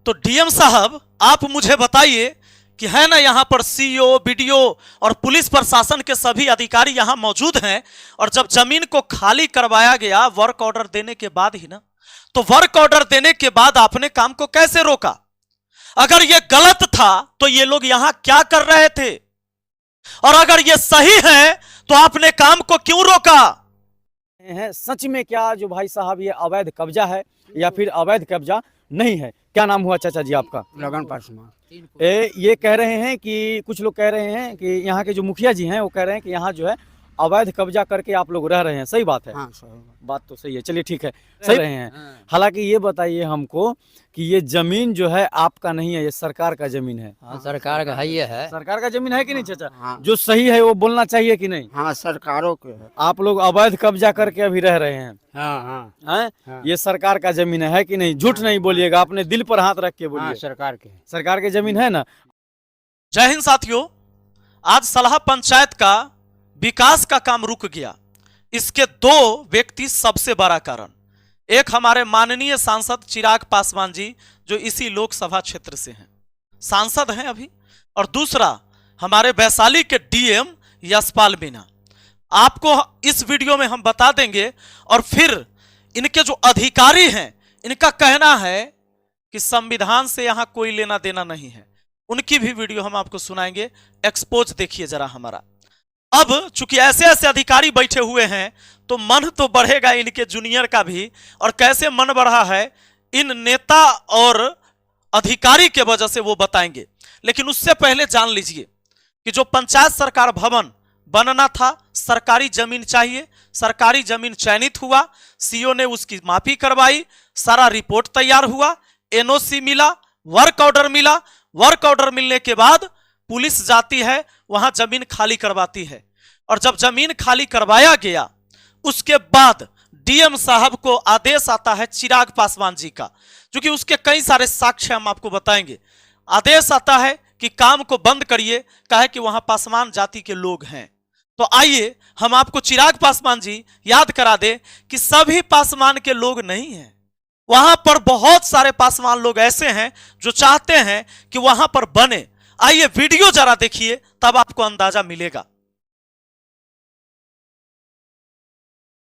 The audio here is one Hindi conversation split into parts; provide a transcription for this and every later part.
तो डीएम साहब आप मुझे बताइए कि है ना यहाँ पर सीईओ, बीडीओ और पुलिस प्रशासन के सभी अधिकारी यहाँ मौजूद हैं, और जब जमीन को खाली करवाया गया वर्क ऑर्डर देने के बाद ही ना, तो वर्क ऑर्डर देने के बाद आपने काम को कैसे रोका? अगर ये गलत था तो ये लोग यहाँ क्या कर रहे थे, और अगर ये सही है तो आपने काम को क्यों रोका? है सच में क्या जो भाई साहब ये अवैध कब्जा है या फिर अवैध कब्जा नहीं है? क्या नाम हुआ चाचा जी आपका? लगन पासवान। ये कह रहे हैं कि कुछ लोग कह रहे हैं कि यहाँ के जो मुखिया जी हैं वो कह रहे हैं कि यहाँ जो है अवैध कब्जा करके आप लोग रह रहे हैं, सही बात है? हाँ सही बात तो सही है, चलिए ठीक है, सही रहे हैं। हालांकि ये बताइए हमको कि ये जमीन जो है आपका नहीं है, ये सरकार का जमीन है। हाँ सरकार का है, ये है सरकार का जमीन है कि नहीं चाचा? हाँ। जो सही है वो बोलना चाहिए कि नहीं? हाँ सरकारों के है। आप लोग अवैध कब्जा करके अभी रह रहे हैं, हाँ हाँ हैं? हाँ। ये सरकार का जमीन है कि नहीं? झूठ नहीं बोलिएगा, अपने दिल पर हाथ रख के हाँ बोलिए। सरकार के, सरकार की जमीन है ना? जय हिंद साथियों, आज सलाह पंचायत का विकास का काम रुक गया। इसके दो व्यक्ति सबसे बड़ा कारण, एक हमारे माननीय सांसद चिराग पासवान जी जो इसी लोकसभा क्षेत्र से हैं, सांसद हैं अभी, और दूसरा हमारे वैशाली के डीएम यशपाल मीणा। आपको इस वीडियो में हम बता देंगे, और फिर इनके जो अधिकारी हैं इनका कहना है कि संविधान से यहां कोई लेना देना नहीं है। उनकी भी वीडियो हम आपको सुनाएंगे, एक्सपोज देखिए जरा हमारा। अब चूंकि ऐसे ऐसे अधिकारी बैठे हुए हैं तो मन तो बढ़ेगा इनके जूनियर का भी, और कैसे मन बढ़ा है इन नेता और अधिकारी के वजह से वो बताएंगे। लेकिन उससे पहले जान लीजिए कि जो पंचायत सरकार भवन बनना था, सरकारी जमीन चाहिए, सरकारी जमीन चयनित हुआ, सीओ ने उसकी माफी करवाई, सारा रिपोर्ट तैयार हुआ, एनओसी मिला, वर्क ऑर्डर मिला। वर्क ऑर्डर मिलने के बाद पुलिस जाती है, वहां जमीन खाली करवाती है, और जब जमीन खाली करवाया गया उसके बाद डीएम साहब को आदेश आता है चिराग पासवान जी का, क्योंकि उसके कई सारे साक्ष्य हम आपको बताएंगे। आदेश आता है कि काम को बंद करिए, कहे कि वहां पासवान जाति के लोग हैं। तो आइए हम आपको चिराग पासवान जी याद करा दे कि सभी पासवान के लोग नहीं हैं, वहां पर बहुत सारे पासवान लोग ऐसे हैं जो चाहते हैं कि वहां पर बने। आइए वीडियो जरा देखिए, तब आपको अंदाजा मिलेगा।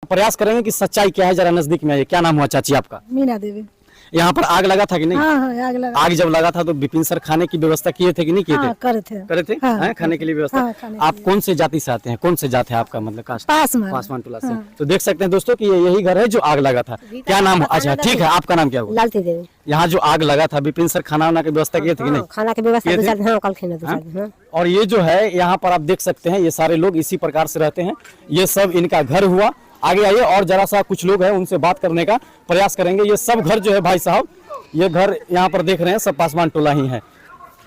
प्रयास करेंगे कि सच्चाई क्या है, जरा नजदीक में आइए। क्या नाम हुआ चाची आपका? मीना देवी। यहाँ पर आग लगा था कि नहीं? हाँ हाँ आग लगा। आग जब लगा था तो विपिन सर खाने की व्यवस्था किए थे कि नहीं किए थे? हाँ, करे थे। करे थे? हाँ, हैं, खाने के लिए व्यवस्था। हाँ, खाने के आप लिए। कौन से जाति से आते हैं? कौन से जात है आपका, मतलब कास्ट? पासवान। पासवान टोला से। हाँ। तो देख सकते हैं दोस्तों कि ये यही घर है जो आग लगा था। क्या नाम? अच्छा ठीक है, आपका नाम क्या हुआ? लालती देवी। यहाँ जो आग लगा था विपिन सर खाना वाना की व्यवस्था किए थे कि नहीं? खाना की व्यवस्था किए थे? कल खेना हाँ। और ये जो है यहाँ पर आप देख सकते हैं, ये सारे लोग इसी प्रकार से रहते हैं। ये सब इनका घर हुआ। आगे आइए और जरा सा कुछ लोग हैं उनसे बात करने का प्रयास करेंगे। ये सब घर जो है भाई साहब, ये घर यहाँ पर देख रहे हैं सब पासवान टोला ही है।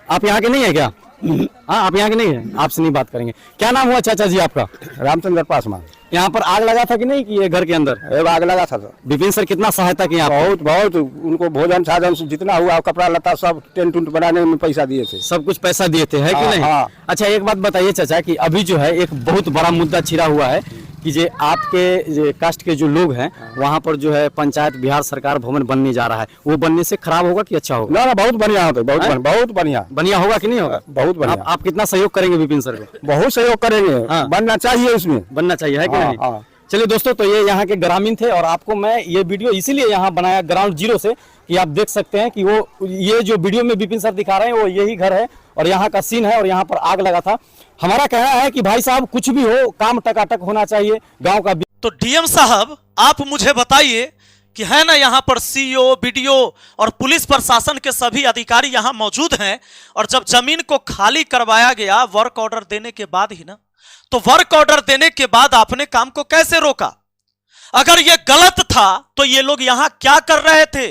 आप यहाँ के नहीं है क्या? हाँ आप यहाँ के नहीं है, आपसे नहीं बात करेंगे। क्या नाम हुआ चाचा जी आपका? रामचंद्र पासवान। यहाँ पर आग लगा था कि नहीं कि ये घर के अंदर? आग लगा था तो विपिन सर कितना सहायता किया? बहुत बहुत उनको भोजन साधन जितना हुआ, कपड़ा लता सब टेंट उंट बनाने में पैसा दिए थे। सब कुछ पैसा दिए थे, है कि हाँ, नहीं? हाँ। अच्छा एक बात बताइए चाचा कि अभी जो है एक बहुत बड़ा मुद्दा छिड़ा हुआ है कि जे आपके जे कास्ट के जो लोग हैं वहाँ पर जो है पंचायत बिहार सरकार भवन बनने जा रहा है, वो बनने से खराब होगा कि अच्छा होगा? ना बहुत बढ़िया होता, बहुत बढ़िया बढ़िया होगा कि नहीं होगा? बहुत बढ़िया। आप कितना सहयोग करेंगे विपिन सर को? बहुत सहयोग करेंगे। हाँ। बनना चाहिए, उसमें बनना चाहिए, है कि हाँ, नहीं? हाँ। चलिए दोस्तों, तो ये यहाँ के ग्रामीण थे, और आपको मैं ये वीडियो इसीलिए यहाँ बनाया ग्राउंड जीरो से कि आप देख सकते हैं कि वो ये जो वीडियो में विपिन सर दिखा रहे हैं वो यही घर है और यहाँ का सीन है, और यहाँ पर आग लगा था। हमारा कहना है कि भाई साहब कुछ भी हो, काम टकाटक होना चाहिए गाँव का। तो डीएम साहब आप मुझे बताइए कि है ना यहाँ पर सीईओ, बीडीओ और पुलिस प्रशासन के सभी अधिकारी यहाँ मौजूद हैं, और जब जमीन को खाली करवाया गया वर्क ऑर्डर देने के बाद ही ना, तो वर्क ऑर्डर देने के बाद आपने काम को कैसे रोका? अगर ये गलत था तो ये लोग यहाँ क्या कर रहे थे,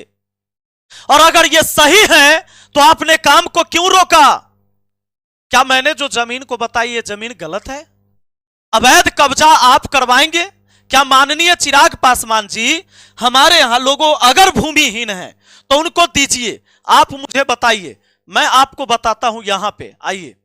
और अगर ये सही है तो आपने काम को क्यों रोका? क्या मैंने जो जमीन को बताई ये जमीन गलत है? अवैध कब्जा आप करवाएंगे? क्या माननीय चिराग पासवान जी, हमारे यहां लोगों अगर भूमिहीन है तो उनको दीजिए, आप मुझे बताइए, मैं आपको बताता हूं। यहां पे आइए,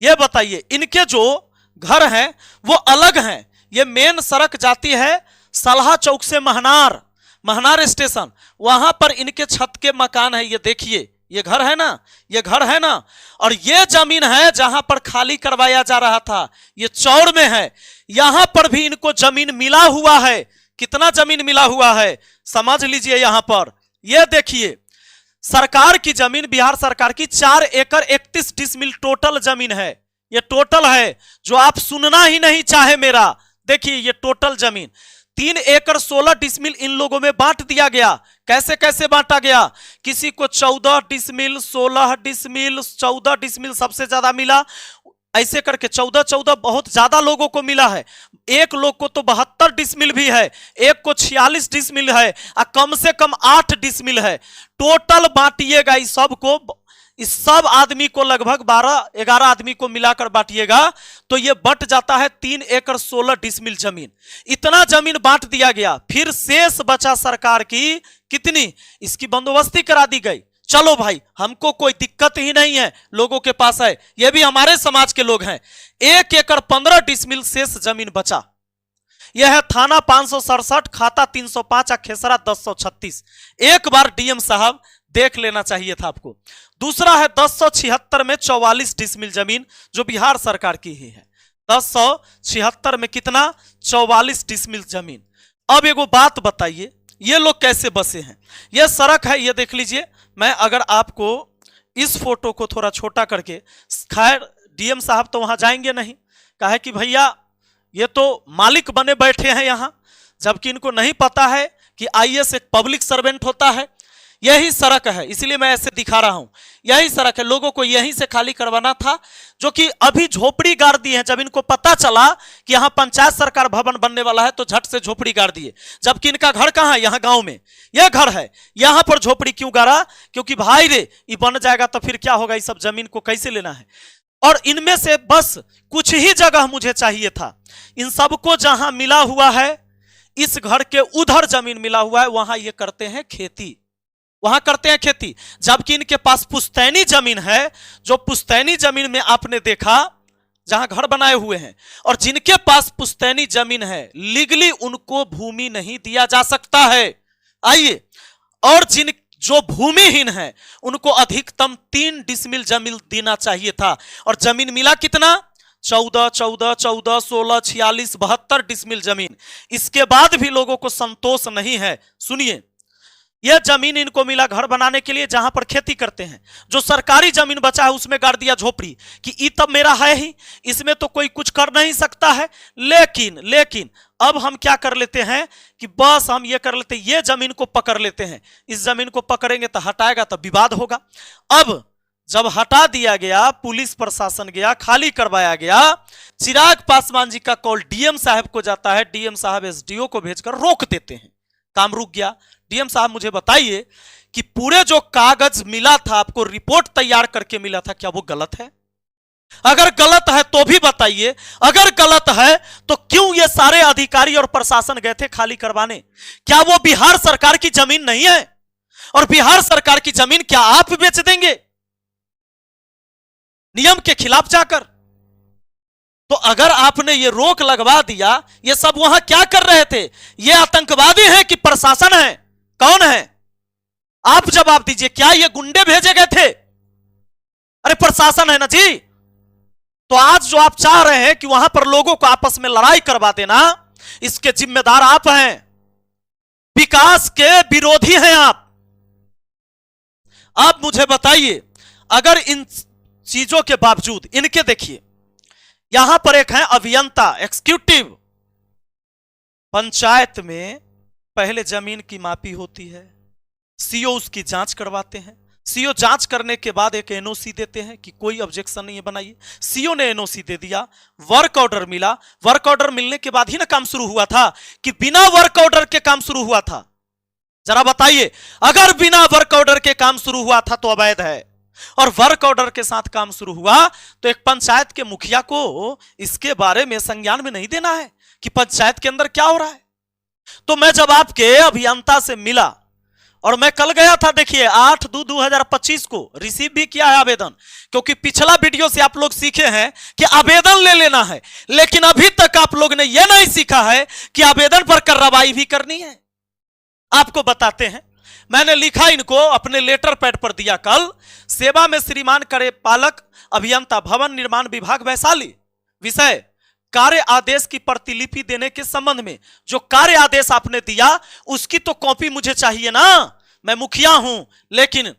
ये बताइए, इनके जो घर हैं वो अलग हैं। ये मेन सड़क जाती है सलहा चौक से महनार स्टेशन, वहां पर इनके छत के मकान है। ये देखिए, ये घर है ना, ये घर है ना, और ये जमीन है जहां पर खाली करवाया जा रहा था, ये चौर में है। यहां पर भी इनको जमीन मिला हुआ है। कितना जमीन मिला हुआ है समझ लीजिए। यहां पर ये देखिए, सरकार की जमीन, बिहार सरकार की 4 एकड़ 31 डिसमिल टोटल जमीन है। ये टोटल है, जो आप सुनना ही नहीं चाहे मेरा। देखिए ये टोटल जमीन 3 एकड़ 16 डिसमिल इन लोगों में बांट दिया गया। कैसे कैसे बांटा गया? किसी को 14 डिसमिल, 16 डिसमिल, 14 डिसमिल सबसे ज्यादा मिला, ऐसे करके 14 बहुत ज्यादा लोगों को मिला है। एक लोग को तो 72 डिसमिल भी है, एक को 46 डिसमिल है, और कम से कम 8 डिसमिल है। टोटल बांटिएगा इस सब को, इस सब आदमी को लगभग 12-11 आदमी को मिलाकर बांटिएगा तो ये बट जाता है 3 एकड़ 16 डिसमिल जमीन। इतना जमीन बांट दिया गया, फिर शेष बचा सरकार की कितनी, इसकी बंदोबस्ती करा दी गई। चलो भाई, हमको कोई दिक्कत ही नहीं है, लोगों के पास है, ये भी हमारे समाज के लोग हैं। 1 एकड़ 15 डिसमिल शेष जमीन बचा। यह है थाना 567, खाता 305, खेसरा 1036। एक बार डीएम साहब देख लेना चाहिए था आपको। दूसरा है 1076 में 44 डिसमिल जमीन, जो बिहार सरकार की ही है। 1076 में कितना, 44 डिसमिल जमीन। अब एगो बात बताइए, ये लोग कैसे बसे हैं? ये सड़क है, ये देख लीजिए। मैं अगर आपको इस फोटो को थोड़ा छोटा करके, खैर डीएम साहब तो वहां जाएंगे नहीं, कहे कि भैया ये तो मालिक बने बैठे हैं यहां, जबकि इनको नहीं पता है कि आईएएस एक पब्लिक सर्वेंट होता है। यही सड़क है, इसलिए मैं ऐसे दिखा रहा हूं। यही सड़क है, लोगों को यहीं से खाली करवाना था, जो कि अभी झोपड़ी गाड़ दी है। जब इनको पता चला कि यहां पंचायत सरकार भवन बनने वाला है तो झट से झोपड़ी गाड़ दिए, जबकि इनका घर कहां है, यहां गांव में यह घर है। यहां पर झोपड़ी क्यों गाड़ा? क्योंकि भाई रे, ये बन जाएगा तो फिर क्या होगा, इस सब जमीन को कैसे लेना है। और इनमें से बस कुछ ही जगह मुझे चाहिए था। इन सबको जहां मिला हुआ है, इस घर के उधर जमीन मिला हुआ है, वहां ये करते हैं खेती, वहां करते हैं खेती। जबकि इनके पास पुश्तैनी जमीन है, जो पुश्तैनी जमीन में आपने देखा जहां घर बनाए हुए हैं, और जिनके पास पुश्तैनी जमीन है लीगली उनको भूमि नहीं दिया जा सकता है। आइए, और जो भूमिहीन है उनको अधिकतम 3 डिसमिल जमीन देना चाहिए था, और जमीन मिला कितना, 14, 14, 14, 16, 46, 72 डिसमिल जमीन। इसके बाद भी लोगों को संतोष नहीं है। सुनिए, यह जमीन इनको मिला घर बनाने के लिए, जहां पर खेती करते हैं। जो सरकारी जमीन बचा है उसमें गाड़ दिया झोपड़ी कि ये तब मेरा है ही, इसमें तो कोई कुछ कर नहीं सकता है। लेकिन अब हम क्या कर लेते हैं कि बस हम ये कर लेते हैं, ये जमीन को पकड़ लेते हैं। इस जमीन को पकड़ेंगे तो हटाएगा तो विवाद होगा। अब जब हटा दिया गया, पुलिस प्रशासन गया, खाली करवाया गया, चिराग पासवान जी का कॉल डीएम साहब को जाता है। डीएम साहब एसडीओ को भेजकर रोक देते हैं, काम रुक गया। डीएम साहब मुझे बताइए कि पूरे जो कागज मिला था आपको, रिपोर्ट तैयार करके मिला था, क्या वो गलत है? अगर गलत है तो भी बताइए। अगर गलत है तो क्यों ये सारे अधिकारी और प्रशासन गए थे खाली करवाने? क्या वो बिहार सरकार की जमीन नहीं है? और बिहार सरकार की जमीन क्या आप बेच देंगे नियम के खिलाफ जाकर? तो अगर आपने ये रोक लगवा दिया, ये सब वहां क्या कर रहे थे? ये आतंकवादी हैं कि प्रशासन है? कौन है? आप जवाब दीजिए। क्या ये गुंडे भेजे गए थे? अरे प्रशासन है ना जी। तो आज जो आप चाह रहे हैं कि वहां पर लोगों को आपस में लड़ाई करवा देना, इसके जिम्मेदार आप हैं। विकास के विरोधी हैं आप। आप मुझे बताइए, अगर इन चीजों के बावजूद इनके, देखिए यहां पर एक है अभियंता एग्जीक्यूटिव। पंचायत में पहले जमीन की मापी होती है, सीओ उसकी जांच करवाते हैं। सीओ जांच करने के बाद एक एनओसी देते हैं कि कोई ऑब्जेक्शन नहीं है, बनाइए। सीओ ने एनओसी दे दिया, वर्क ऑर्डर मिला। वर्क ऑर्डर मिलने के बाद ही ना काम शुरू हुआ था, कि बिना वर्क ऑर्डर के काम शुरू हुआ था? जरा बताइए, अगर बिना वर्क ऑर्डर के काम शुरू हुआ था तो अवैध है, और वर्क ऑर्डर के साथ काम शुरू हुआ तो एक पंचायत के मुखिया को इसके बारे में संज्ञान में नहीं देना है कि पंचायत के अंदर क्या हो रहा है। तो मैं जब आपके अभियंता से मिला, और मैं कल गया था, देखिए 8/2/2025 को रिसीव भी किया है आवेदन, क्योंकि पिछला वीडियो से आप लोग सीखे हैं कि आवेदन ले लेना है, लेकिन अभी तक आप लोग ने यह नहीं सीखा है कि आवेदन पर कार्रवाई भी करनी है। आपको बताते हैं, मैंने लिखा इनको अपने लेटर पैड पर दिया कल। सेवा में श्रीमान कार्यपालक अभियंता भवन निर्माण विभाग वैशाली। विषय कार्य आदेश की प्रतिलिपि देने के संबंध में। जो कार्य आदेश आपने दिया उसकी तो कॉपी मुझे चाहिए ना, मैं मुखिया हूं। लेकिन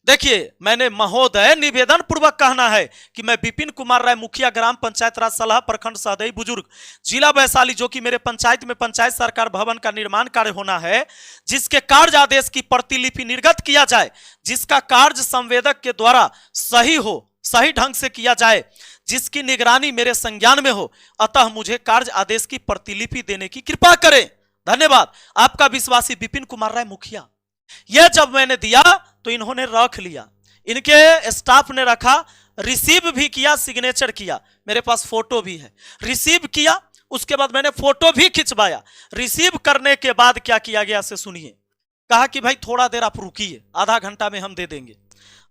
देखिए, मैंने महोदय निवेदन पूर्वक कहना है कि मैं विपिन कुमार राय मुखिया ग्राम पंचायत राज सलाह प्रखंड सहदेई बुजुर्ग जिला वैशाली, जो कि मेरे पंचायत में पंचायत सरकार भवन का निर्माण कार्य होना है, जिसके कार्य आदेश की प्रतिलिपि निर्गत किया जाए, जिसका कार्य संवेदक के द्वारा सही हो, सही ढंग से किया जाए, जिसकी निगरानी मेरे संज्ञान में हो, अतः मुझे कार्य आदेश की प्रतिलिपि देने की कृपा करें। धन्यवाद। आपका विश्वासी विपिन कुमार राय मुखिया। यह जब मैंने दिया तो इन्होंने रख लिया, इनके स्टाफ ने रखा, रिसीव भी किया, सिग्नेचर किया, मेरे पास फोटो भी है। रिसीव किया, उसके बाद मैंने फोटो भी खिंचवाया। रिसीव करने के बाद क्या किया गया से सुनिए। कहा कि भाई थोड़ा देर आप रुकिए, आधा घंटा में हम दे देंगे।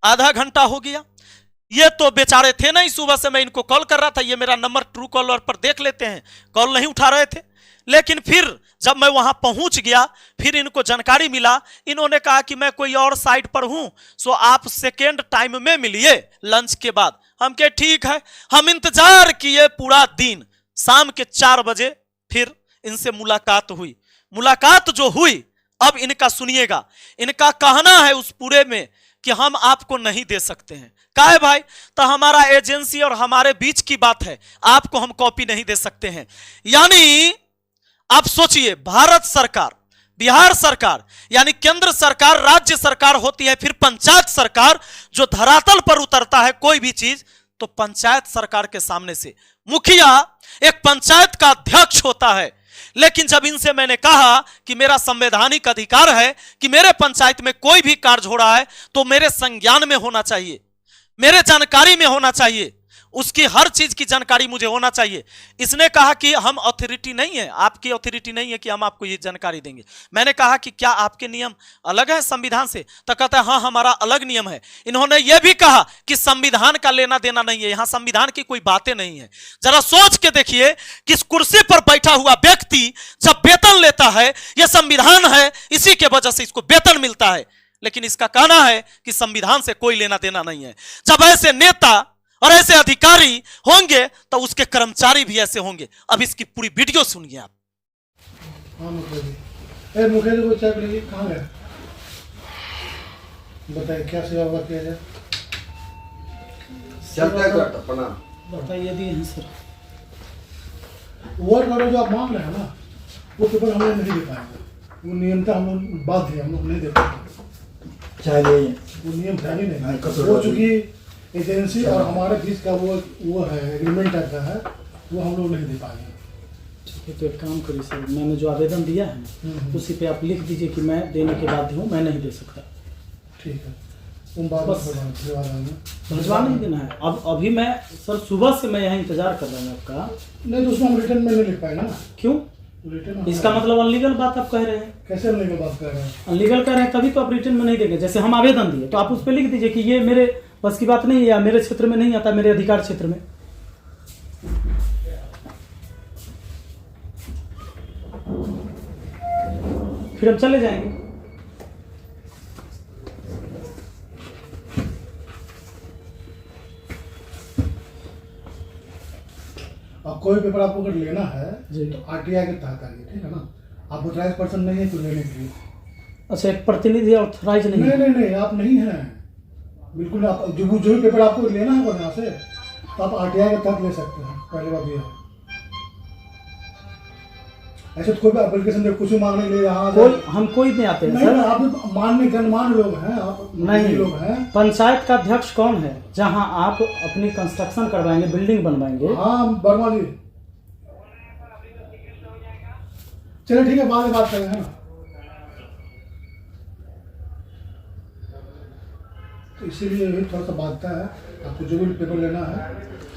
आधा घंटा हो गया, ये तो बेचारे थे नहीं, सुबह से मैं इनको कॉल कर रहा था, ये मेरा नंबर ट्रू कॉलर पर देख लेते हैं, कॉल नहीं उठा रहे थे। लेकिन फिर जब मैं वहां पहुंच गया, फिर इनको जानकारी मिला, इन्होंने कहा कि मैं कोई और साइट पर हूं, सो आप सेकेंड टाइम में मिलिए लंच के बाद। हम कहे ठीक है। हम इंतजार किए पूरा दिन। शाम के 4 बजे फिर इनसे मुलाकात हुई। मुलाकात जो हुई, अब इनका सुनिएगा, इनका कहना है उस पूरे में कि हम आपको नहीं दे सकते हैं। क्या है भाई? तो हमारा एजेंसी और हमारे बीच की बात है, आपको हम कॉपी नहीं दे सकते हैं। यानी आप सोचिए, भारत सरकार, बिहार सरकार, यानी केंद्र सरकार, राज्य सरकार होती है, फिर पंचायत सरकार, जो धरातल पर उतरता है कोई भी चीज, तो पंचायत सरकार के सामने से मुखिया एक पंचायत का अध्यक्ष होता है। लेकिन जब इनसे मैंने कहा कि मेरा संवैधानिक अधिकार है कि मेरे पंचायत में कोई भी कार्य हो रहा है तो मेरे संज्ञान में होना चाहिए, मेरे जानकारी में होना चाहिए, उसकी हर चीज की जानकारी मुझे होना चाहिए। इसने कहा कि हम अथॉरिटी नहीं है, आपकी अथॉरिटी नहीं है कि हम आपको ये जानकारी देंगे। मैंने कहा कि क्या आपके नियम अलग है संविधान से? तो कहता है हाँ, हमारा अलग नियम है। इन्होंने यह भी कहा कि संविधान का लेना देना नहीं है, यहां संविधान की कोई बातें नहीं है। जरा सोच के देखिए, किस कुर्सी पर बैठा हुआ व्यक्ति जब वेतन लेता है, यह संविधान है, इसी के वजह से इसको वेतन मिलता है, लेकिन इसका कहना है कि संविधान से कोई लेना देना नहीं है। जब ऐसे नेता और ऐसे अधिकारी होंगे तो उसके कर्मचारी भी ऐसे होंगे। अब इसकी पूरी वीडियो सुनिए आप। हाँ मुखिया जी को चाय पिलाइए, कहाँ गए? बताइए क्या सेवा हुआ किया जाए। बताइए दिए हैं सर। वर्क ऑर्डर जो आप मांग रहे हैं ना, वो पेपर हम लोग नहीं दे पाएंगे। वो नियमता हम लोग बाध्य है, हम लोग नहीं दे पाएंगे। चाहिए वो नियम था ही नहीं। वो चूंकि एजेंसी और हमारे बीच का वो है, एग्रीमेंट टाइप का है, वो हम लोग नहीं दे पाएंगे। तो एक काम करिए सर, मैंने जो आवेदन दिया है उसी पे आप लिख दीजिए कि मैं देने के बाध्य हूँ, मैं नहीं दे सकता। ठीक है, तुम बात बस भिजवा नहीं देना है। अब अभी मैं सर सुबह से मैं यहाँ इंतजार कर रहा हूँ आपका। नहीं तो उसमें हम रिटर्न में नहीं लिख पाएंगे ना। क्यों? रिटर्न इसका मतलब अनलीगल बात आप कह रहे हैं। कैसे अनलीगल बात कर रहे हैं? अनलीगल कह रहे हैं तभी तो आप रिटर्न में नहीं देंगे। जैसे हम आवेदन दिए तो आप उस पर लिख दीजिए कि ये मेरे बस की बात नहीं है, या मेरे क्षेत्र में नहीं आता, मेरे अधिकार क्षेत्र में। फिर हम चले जाएंगे। और कोई पेपर आपको अगर लेना है जी, तो आरटीआई के तहत आइए, ठीक है ना। आप ऑथराइज पर्सन नहीं है तो लेने के लिए। अच्छा, एक प्रतिनिधि ऑथराइज नहीं है? नहीं आप नहीं हैं बिल्कुल। आप जो भी पेपर आपको लेना है यहाँ से, तो आप आरटीआई के तहत ले सकते हैं। पहले बात ये है, ऐसे तो कोई भी एप्लीकेशन दे कुछ भी मांगने के लिए यहाँ हम कोई नहीं आते हैं नहीं सर। आप माननीय गणमान्य लोग हैं, आप नहीं लोग हैं। पंचायत का अध्यक्ष कौन है जहां आप अपनी कंस्ट्रक्शन करवाएंगे, बिल्डिंग बनवाएंगे? हाँ वर्मा जी, चलिए ठीक है, बाद में बात करेंगे ना। तो इसीलिए यही थोड़ा सा बात है, आपको जो भी पेपर लेना है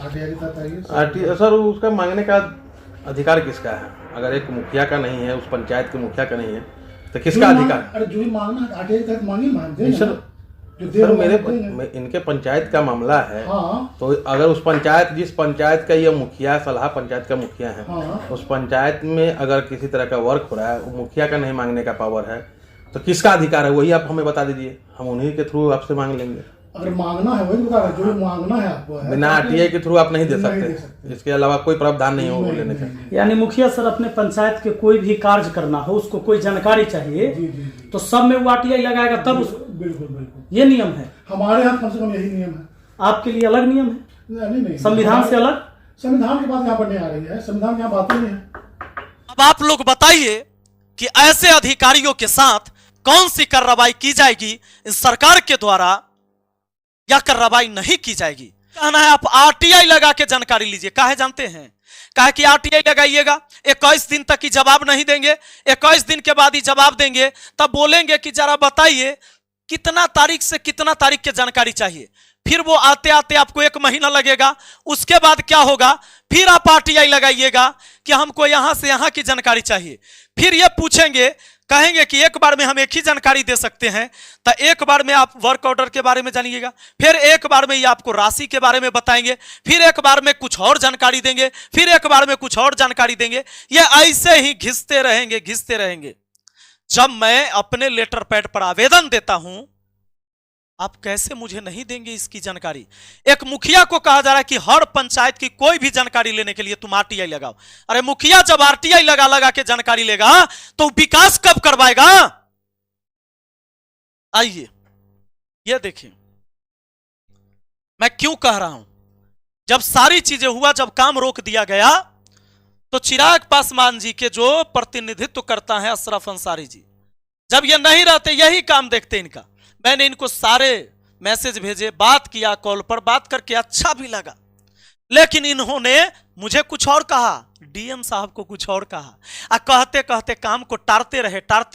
आरटीआई के साथ आइए। सर उसका मांगने का अधिकार किसका है? अगर एक मुखिया का नहीं है, उस पंचायत के मुखिया का नहीं है, तो किसका अधिकार? अरे जो भी मांगना है आरटीआई के तहत मांगिए। सर इनके पंचायत का मामला है। हाँ। तो अगर उस पंचायत, जिस पंचायत का ये मुखिया, सलाह पंचायत का मुखिया है, हाँ। उस पंचायत में अगर किसी तरह का वर्क हो रहा है, वो मुखिया का नहीं मांगने का पावर है, तो किसका अधिकार है वही आप हमें बता दीजिए, हम उन्हीं के थ्रू आपसे मांग लेंगे। अगर मांगना है वही बता रहे, जो मांगना है आपको है, बिना आरटीआई के थ्रू आप नहीं दे नहीं दे सकते, सकते। इसके अलावा कोई प्रावधान नहीं हो वो लेने का। यानी मुखिया सर अपने पंचायत के कोई भी कार्य करना हो, उसको कोई जानकारी चाहिए जी जी जी, तो सब में वो आरटीआई लगाएगा तब उस बिल्कुल बिल्कुल ये नियम है। हमारे यहाँ कम से कम यही नियम है। आपके लिए अलग नियम है, नहीं नहीं, संविधान से अलग। संविधान की बात यहाँ पर नहीं आ रही है, संविधान की यहाँ बात ही नहीं है। अब आप लोग बताइए कि ऐसे अधिकारियों के साथ कौन सी कार्रवाई की जाएगी इस सरकार के द्वारा या कार्रवाई नहीं की जाएगी। कहना है आप आरटीआई लगा के जानकारी लीजिए, काहे जानते हैं, काहे कि आरटीआई लगाइएगा 21 दिन तक ही जवाब नहीं देंगे, 21 दिन के बाद ही जवाब देंगे, तब बोलेंगे कि जरा बताइए कितना तारीख से कितना तारीख की जानकारी चाहिए। फिर वो आते आते आपको 1 महीना लगेगा, उसके बाद क्या होगा, फिर आप आरटीआई लगाइएगा कि हमको यहां से यहां की जानकारी चाहिए। फिर ये पूछेंगे, कहेंगे कि एक बार में हम एक ही जानकारी दे सकते हैं, तो एक बार में आप वर्क ऑर्डर के बारे में जानिएगा, फिर एक बार में ये आपको राशि के बारे में बताएंगे, फिर एक बार में कुछ और जानकारी देंगे, फिर एक बार में कुछ और जानकारी देंगे। ये ऐसे ही घिसते रहेंगे घिसते रहेंगे। जब मैं अपने लेटर पैड पर आवेदन देता हूं, आप कैसे मुझे नहीं देंगे इसकी जानकारी। एक मुखिया को कहा जा रहा है कि हर पंचायत की कोई भी जानकारी लेने के लिए तुम आरटीआई लगाओ। अरे मुखिया जब आरटीआई लगा लगा के जानकारी लेगा तो विकास कब करवाएगा। आइए ये देखिए मैं क्यों कह रहा हूं। जब सारी चीजें हुआ, जब काम रोक दिया गया, तो चिराग पासवान जी के जो प्रतिनिधित्व करता है अशरफ अंसारी जी, जब ये नहीं रहते यही काम देखते इनका। मैंने इनको सारे मैसेज भेजे, बात किया, कॉल पर बात करके अच्छा भी लगा, लेकिन इन्होंने मुझे कुछ और कहा, डीएम साहब को कुछ और कहा, कहते कहते काम को टारते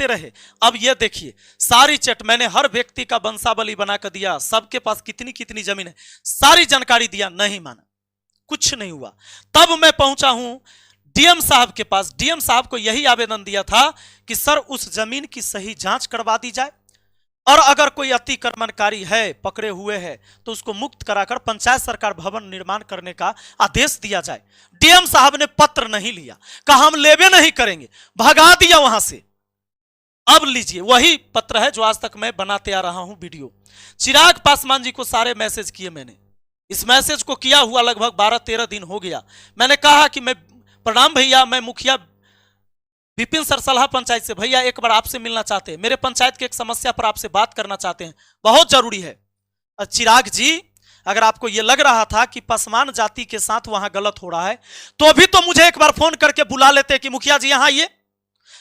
रहे। अब ये देखिए सारी चट मैंने हर व्यक्ति का वंशावली बना कर दिया, सबके पास कितनी कितनी जमीन है, सारी जानकारी दिया, नहीं माना, कुछ नहीं हुआ। तब मैं पहुंचा हूं डीएम साहब के पास। डीएम साहब को यही आवेदन दिया था कि सर उस जमीन की सही जांच करवा दी जाए, और अगर कोई अतिक्रमणकारी है, पकड़े हुए है, तो उसको मुक्त कराकर पंचायत सरकार भवन निर्माण करने का आदेश दिया जाए। डीएम साहब ने पत्र नहीं लिया, कहा हम लेवे नहीं करेंगे, भगा दिया वहां से। अब लीजिए वही पत्र है जो आज तक मैं बनाते आ रहा हूं वीडियो। चिराग पासवान जी को सारे मैसेज किए मैंने, इस मैसेज को किया हुआ लगभग 12-13 दिन हो गया। मैंने कहा कि मैं प्रणाम भैया, मैं मुखिया विपिन सरसलहा पंचायत से, भैया एक बार आपसे मिलना चाहते हैं, मेरे पंचायत की एक समस्या पर आपसे बात करना चाहते हैं, बहुत जरूरी है। चिराग जी अगर आपको यह लग रहा था कि पासवान जाति के साथ वहां गलत हो रहा है, तो अभी तो मुझे एक बार फोन करके बुला लेते कि मुखिया जी यहां आइए,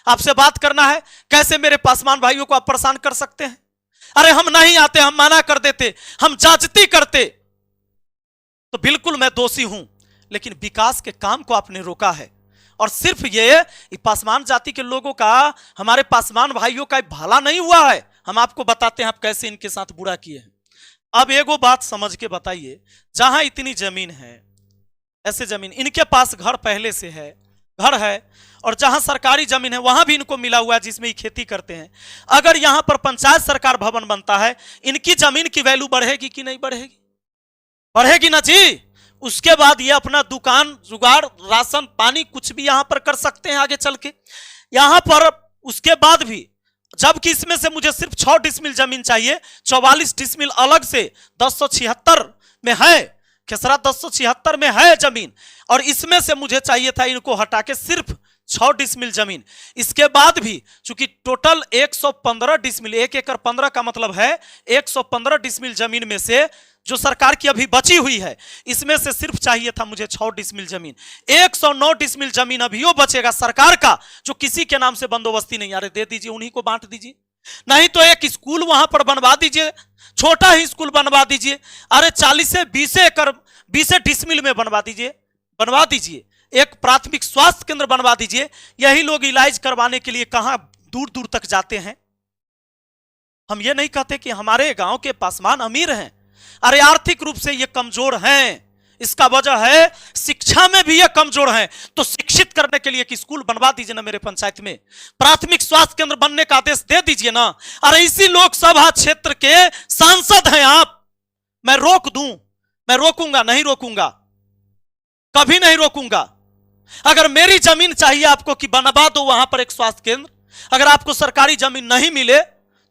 आपसे बात करना है। कैसे मेरे पासवान भाइयों को आप परेशान कर सकते हैं। अरे हम नहीं आते, हम मना कर देते, हम जाजती करते। तो बिल्कुल मैं दोषी हूं, लेकिन विकास के काम को आपने रोका है। और सिर्फ ये पासवान जाति के लोगों का, हमारे पासवान भाइयों का भला नहीं हुआ है। हम आपको बताते हैं आप कैसे इनके साथ बुरा किए हैं। अब एगो बात समझ के बताइए, जहां इतनी जमीन है, ऐसे जमीन इनके पास घर पहले से है, घर है, और जहां सरकारी जमीन है वहां भी इनको मिला हुआ है जिसमें ये खेती करते हैं। अगर यहां पर पंचायत सरकार भवन बनता है, इनकी जमीन की वैल्यू बढ़ेगी कि नहीं बढ़ेगी? बढ़ेगी ना जी। उसके बाद ये अपना दुकान, जुगाड़, राशन पानी कुछ भी यहां पर कर सकते हैं आगे चल के यहां पर। उसके बाद भी जबकि इसमें से मुझे सिर्फ 6 डिसमिल जमीन चाहिए, 44 डिसमिल अलग से 1076 में है, खेसरा 1076 में है जमीन, और इसमें से मुझे चाहिए था इनको हटा के सिर्फ 6 डिसमिल जमीन। इसके बाद भी चूंकि टोटल 115 डिसमिल, 1 एकड़ 15 का मतलब है 115 डिसमिल जमीन में से जो सरकार की अभी बची हुई है, इसमें से सिर्फ चाहिए था मुझे 6 डिसमिल जमीन। 109 डिसमिल जमीन अभी बचेगा सरकार का, जो किसी के नाम से बंदोबस्ती नहीं। अरे दे दीजिए, उन्हीं को बांट दीजिए, नहीं तो एक स्कूल वहां पर बनवा दीजिए, छोटा ही स्कूल बनवा दीजिए। अरे 40 से 20 एकड़ 20 डिसमिल में बनवा दीजिए। एक प्राथमिक स्वास्थ्य केंद्र बनवा दीजिए। यही लोग इलाज करवाने के लिए कहां दूर दूर तक जाते हैं। हम ये नहीं कहते कि हमारे गांव के पासवान अमीर हैं, अरे आर्थिक रूप से ये कमजोर हैं। इसका वजह है शिक्षा में भी ये कमजोर हैं, तो शिक्षित करने के लिए एक स्कूल बनवा दीजिए ना मेरे पंचायत में, प्राथमिक स्वास्थ्य केंद्र बनने का आदेश दे दीजिए ना। अरे इसी लोकसभा क्षेत्र के सांसद हैं आप। मैं रोक दूं, मैं रोकूंगा नहीं, रोकूंगा कभी नहीं रोकूंगा। अगर मेरी जमीन चाहिए आपको कि बनवा दो वहां पर एक स्वास्थ्य केंद्र, अगर आपको सरकारी जमीन नहीं मिले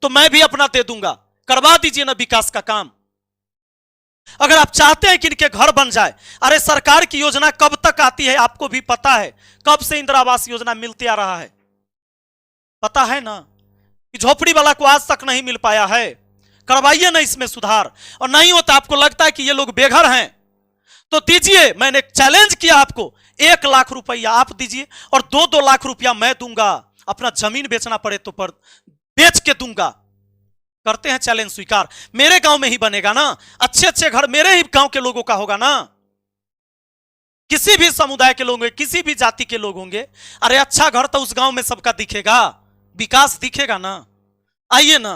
तो मैं भी अपना दे दूंगा, करवा दीजिए ना विकास का काम। अगर आप चाहते हैं कि इनके घर बन जाए, अरे सरकार की योजना कब तक आती है आपको भी पता है, कब से इंदिरा आवास योजना मिलती आ रहा है, पता है ना कि झोपड़ी वाला को आज तक नहीं मिल पाया है। करवाइए ना इसमें सुधार। और नहीं होता, आपको लगता है कि ये लोग बेघर हैं तो दीजिए, मैंने चैलेंज किया आपको, 1 लाख रुपया आप दीजिए और 2-2 लाख रुपया मैं दूंगा, अपना जमीन बेचना पड़े तो पर बेच के दूंगा। करते हैं चैलेंज स्वीकार। मेरे गांव में ही बनेगा ना, अच्छे अच्छे घर मेरे ही गांव के लोगों का होगा ना, किसी भी समुदाय के लोग होंगे, किसी भी जाति के लोग होंगे, अरे अच्छा घर तो उस गांव में सबका दिखेगा, विकास दिखेगा ना। आइए ना,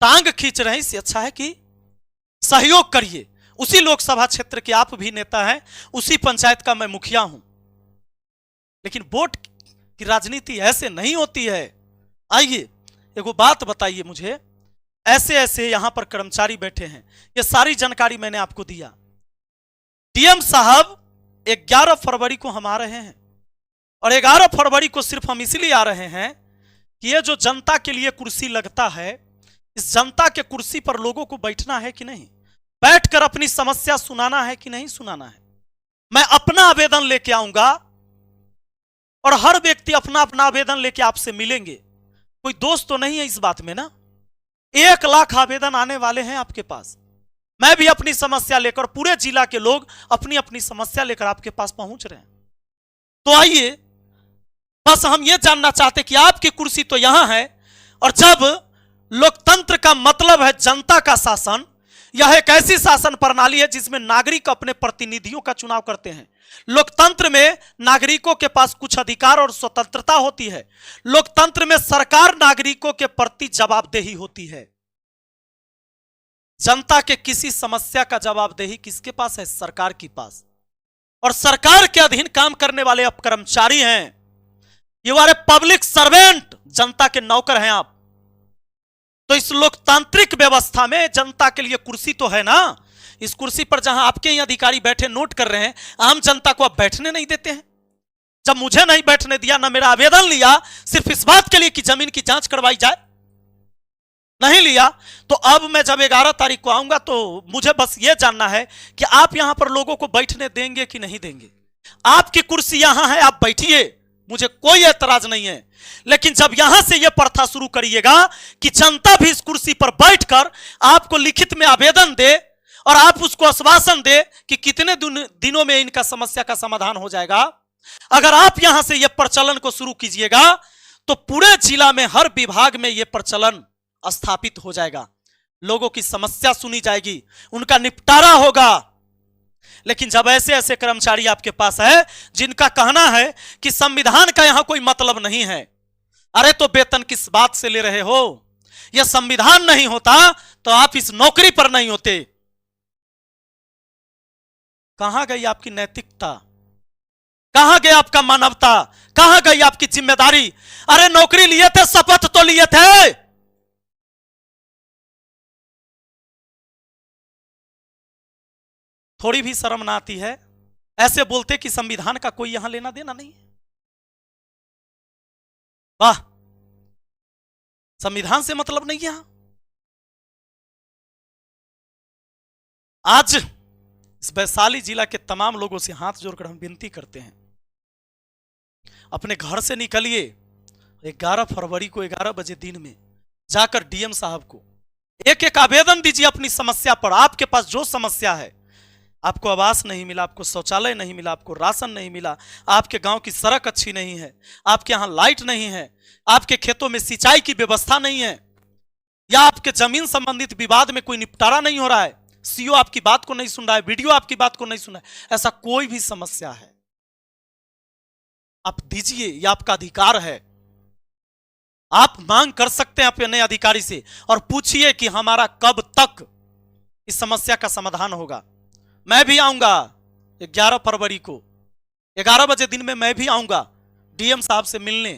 टांग खींच रहे हैं, इससे अच्छा है कि सहयोग करिए। उसी लोकसभा क्षेत्र के आप भी नेता हैं, उसी पंचायत का मैं मुखिया हूं, लेकिन वोट की राजनीति ऐसे नहीं होती है। आइए एगो बात बताइए मुझे, ऐसे ऐसे यहां पर कर्मचारी बैठे हैं, ये सारी जानकारी मैंने आपको दिया। डीएम साहब 11 फरवरी को हम आ रहे हैं, और 11 फरवरी को सिर्फ हम इसलिए आ रहे हैं कि ये जो जनता के लिए कुर्सी लगता है, इस जनता के कुर्सी पर लोगों को बैठना है कि नहीं, बैठकर अपनी समस्या सुनाना है कि नहीं सुनाना है। मैं अपना आवेदन लेके आऊंगा और हर व्यक्ति अपना अपना आवेदन लेके आपसे मिलेंगे। कोई दोस्त तो नहीं है इस बात में ना। 1 लाख आवेदन आने वाले हैं आपके पास। मैं भी अपनी समस्या लेकर, पूरे जिला के लोग अपनी अपनी समस्या लेकर आपके पास पहुंच रहे हैं। तो आइए, बस हम ये जानना चाहते कि आपकी कुर्सी तो यहां है, और जब लोकतंत्र का मतलब है जनता का शासन, यह एक ऐसी शासन प्रणाली है जिसमें नागरिक अपने प्रतिनिधियों का चुनाव करते हैं। लोकतंत्र में नागरिकों के पास कुछ अधिकार और स्वतंत्रता होती है। लोकतंत्र में सरकार नागरिकों के प्रति जवाबदेही होती है। जनता के किसी समस्या का जवाबदेही किसके पास है? सरकार के पास। और सरकार के अधीन काम करने वाले आप कर्मचारी हैं, you are a public servant, जनता के नौकर हैं आप। तो इस लोकतांत्रिक व्यवस्था में जनता के लिए कुर्सी तो है ना। इस कुर्सी पर जहां आपके ही अधिकारी बैठे नोट कर रहे हैं, आम जनता को आप बैठने नहीं देते हैं। जब मुझे नहीं बैठने दिया, ना मेरा आवेदन लिया, सिर्फ इस बात के लिए कि जमीन की जांच करवाई जाए, नहीं लिया, तो अब मैं जब 11 तारीख को आऊंगा तो मुझे बस यह जानना है कि आप यहां पर लोगों को बैठने देंगे कि नहीं देंगे। आपकी कुर्सी यहां है, आप बैठिए, मुझे कोई ऐतराज नहीं है। लेकिन जब यहां से यह प्रथा शुरू करिएगा कि जनता भी इस कुर्सी पर बैठकर आपको लिखित में आवेदन दे और आप उसको आश्वासन दे कि कितने दिनों में इनका समस्या का समाधान हो जाएगा, अगर आप यहां से यह प्रचलन को शुरू कीजिएगा तो पूरे जिला में हर विभाग में यह प्रचलन स्थापित हो जाएगा। लोगों की समस्या सुनी जाएगी, उनका निपटारा होगा। लेकिन जब ऐसे ऐसे कर्मचारी आपके पास है जिनका कहना है कि संविधान का यहां कोई मतलब नहीं है, अरे तो वेतन किस बात से ले रहे हो? यह संविधान नहीं होता तो आप इस नौकरी पर नहीं होते। कहां गई आपकी नैतिकता? कहां गई आपका मानवता? कहां गई आपकी जिम्मेदारी? अरे नौकरी लिए थे, शपथ तो लिए थे। थोड़ी भी शर्म ना आती है? ऐसे बोलते कि संविधान का कोई यहां लेना देना नहीं है। वाह, संविधान से मतलब नहीं है। आज इस वैशाली जिला के तमाम लोगों से हाथ जोड़कर हम विनती करते हैं, अपने घर से निकलिए, 11 फरवरी को 11 बजे दिन में जाकर डीएम साहब को एक एक आवेदन दीजिए अपनी समस्या पर। आपके पास जो समस्या है, आपको आवास नहीं मिला, आपको शौचालय नहीं मिला, आपको राशन नहीं मिला, आपके गांव की सड़क अच्छी नहीं है, आपके यहां लाइट नहीं है, आपके खेतों में सिंचाई की व्यवस्था नहीं है, या आपके जमीन संबंधित विवाद में कोई निपटारा नहीं हो रहा है, सीओ आपकी बात को नहीं सुन रहा है, वीडियो आपकी बात को नहीं सुन रहा है, ऐसा कोई भी समस्या है, आप दीजिए, यह आपका अधिकार है। आप मांग कर सकते हैं अपने अधिकारी से और पूछिए कि हमारा कब तक इस समस्या का समाधान होगा। मैं भी आऊंगा 11 फरवरी को 11 बजे दिन में, मैं भी आऊंगा डीएम साहब से मिलने।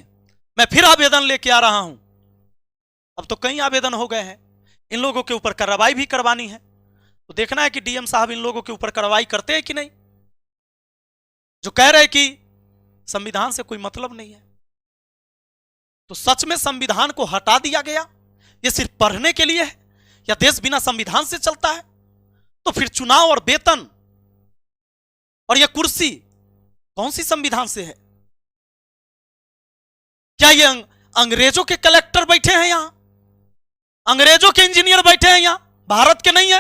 मैं फिर आवेदन लेके आ रहा हूं। अब तो कई आवेदन हो गए हैं, इन लोगों के ऊपर कार्रवाई भी करवानी है, तो देखना है कि डीएम साहब इन लोगों के ऊपर कार्रवाई करते हैं कि नहीं, जो कह रहे हैं कि संविधान से कोई मतलब नहीं है। तो सच में संविधान को हटा दिया गया, ये सिर्फ पढ़ने के लिए है, या देश बिना संविधान से चलता है? तो फिर चुनाव और वेतन और यह कुर्सी कौन सी संविधान से है? क्या ये अंग्रेजों के कलेक्टर बैठे हैं यहां, अंग्रेजों के इंजीनियर बैठे हैं यहां, भारत के नहीं है?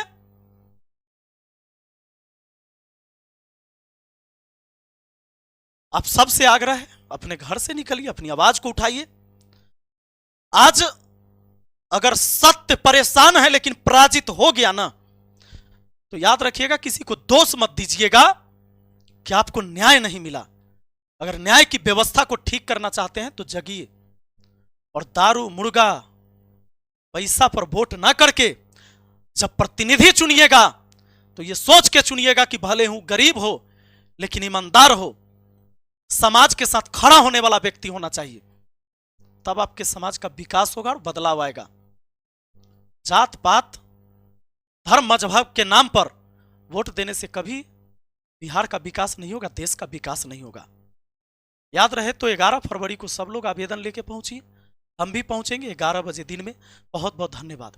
आप सबसे आग्रह है, अपने घर से निकलिए, अपनी आवाज को उठाइए। आज अगर सत्य परेशान है लेकिन पराजित हो गया ना, तो याद रखिएगा, किसी को दोष मत दीजिएगा कि आपको न्याय नहीं मिला। अगर न्याय की व्यवस्था को ठीक करना चाहते हैं तो जगिए, और दारू मुर्गा पैसा पर वोट ना करके जब प्रतिनिधि चुनिएगा तो यह सोच के चुनिएगा कि भले हूं गरीब हो लेकिन ईमानदार हो, समाज के साथ खड़ा होने वाला व्यक्ति होना चाहिए। तब आपके समाज का विकास होगा और बदलाव आएगा। जात पात धर्म मजहब के नाम पर वोट देने से कभी बिहार का विकास नहीं होगा, देश का विकास नहीं होगा। याद रहे तो 11 फरवरी को सब लोग आवेदन लेके पहुंचिए, हम भी पहुंचेंगे 11 बजे दिन में। बहुत बहुत धन्यवाद।